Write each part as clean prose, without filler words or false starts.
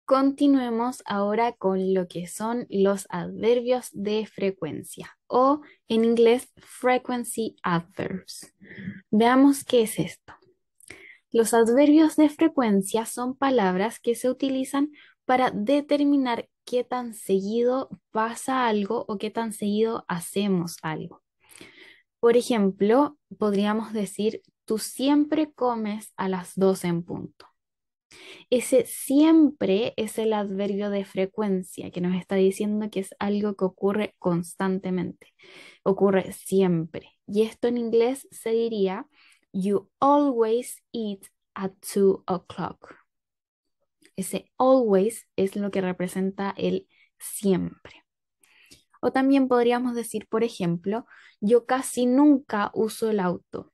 Continuemos ahora con lo que son los adverbios de frecuencia o en inglés frequency adverbs. Veamos qué es esto. Los adverbios de frecuencia son palabras que se utilizan para determinar qué tan seguido pasa algo o qué tan seguido hacemos algo. Por ejemplo, podríamos decir, tú siempre comes a las 12 en punto. Ese siempre es el adverbio de frecuencia que nos está diciendo que es algo que ocurre constantemente, ocurre siempre. Y esto en inglés se diría, you always eat at 2 o'clock. Ese always es lo que representa el siempre. O también podríamos decir, por ejemplo, yo casi nunca uso el auto.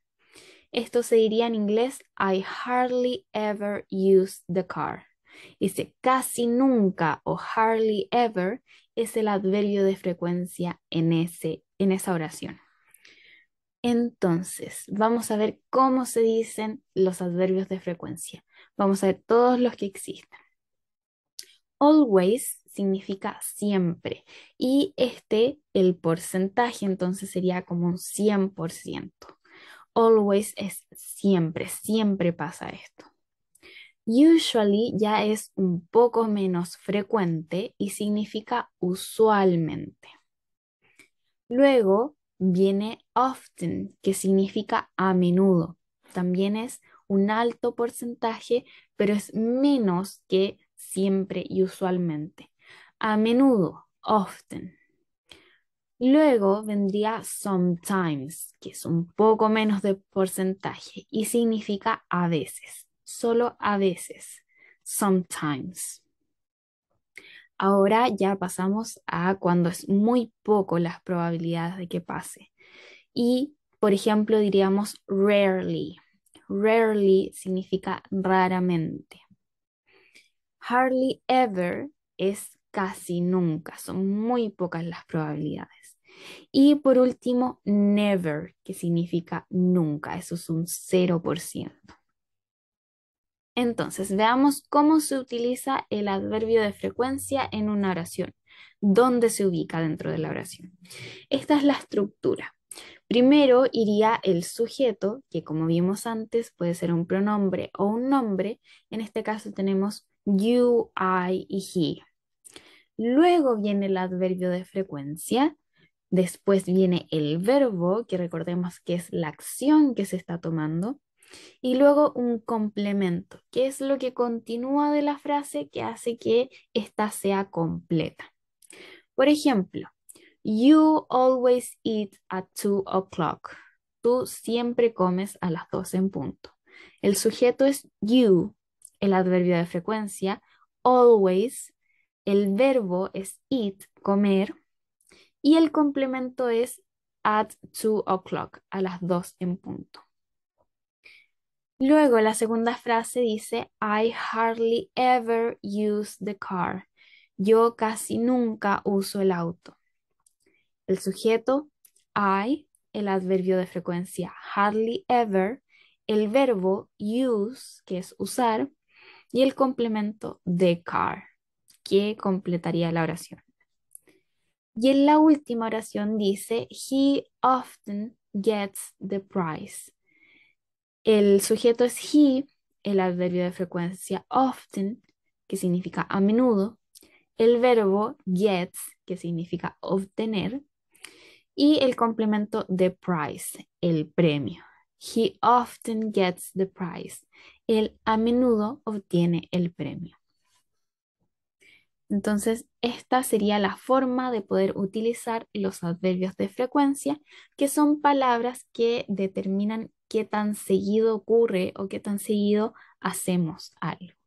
Esto se diría en inglés, I hardly ever use the car. Dice casi nunca o hardly ever es el adverbio de frecuencia en esa oración. Entonces, vamos a ver cómo se dicen los adverbios de frecuencia. Vamos a ver todos los que existen. Always significa siempre y el porcentaje, entonces sería como un 100%. Always es siempre, siempre pasa esto. Usually ya es un poco menos frecuente y significa usualmente. Luego viene often, que significa a menudo. También es un alto porcentaje, pero es menos que siempre y usualmente. A menudo, often. Luego vendría sometimes, que es un poco menos de porcentaje y significa a veces, solo a veces, sometimes. Ahora ya pasamos a cuando es muy poco las probabilidades de que pase. Y, por ejemplo, diríamos rarely. Rarely significa raramente. Hardly ever es casi nunca, son muy pocas las probabilidades. Y por último, never, que significa nunca, eso es un 0%. Entonces, veamos cómo se utiliza el adverbio de frecuencia en una oración. ¿Dónde se ubica dentro de la oración? Esta es la estructura. Primero iría el sujeto, que como vimos antes puede ser un pronombre o un nombre. En este caso tenemos you, I y he. Luego viene el adverbio de frecuencia. Después viene el verbo, que recordemos que es la acción que se está tomando. Y luego un complemento, que es lo que continúa de la frase que hace que ésta sea completa. Por ejemplo, you always eat at 2 o'clock. Tú siempre comes a las 12 en punto. El sujeto es you, el adverbio de frecuencia, always, el verbo es eat, comer, y el complemento es at 2 o'clock, a las 2 en punto. Luego la segunda frase dice, I hardly ever use the car. Yo casi nunca uso el auto. El sujeto, I, el adverbio de frecuencia hardly ever, el verbo use, que es usar, y el complemento the car, que completaría la oración. Y en la última oración dice, he often gets the prize. El sujeto es he, el adverbio de frecuencia often, que significa a menudo, el verbo gets, que significa obtener, y el complemento the prize, el premio. He often gets the prize. Él a menudo obtiene el premio. Entonces, esta sería la forma de poder utilizar los adverbios de frecuencia, que son palabras que determinan qué tan seguido ocurre o qué tan seguido hacemos algo.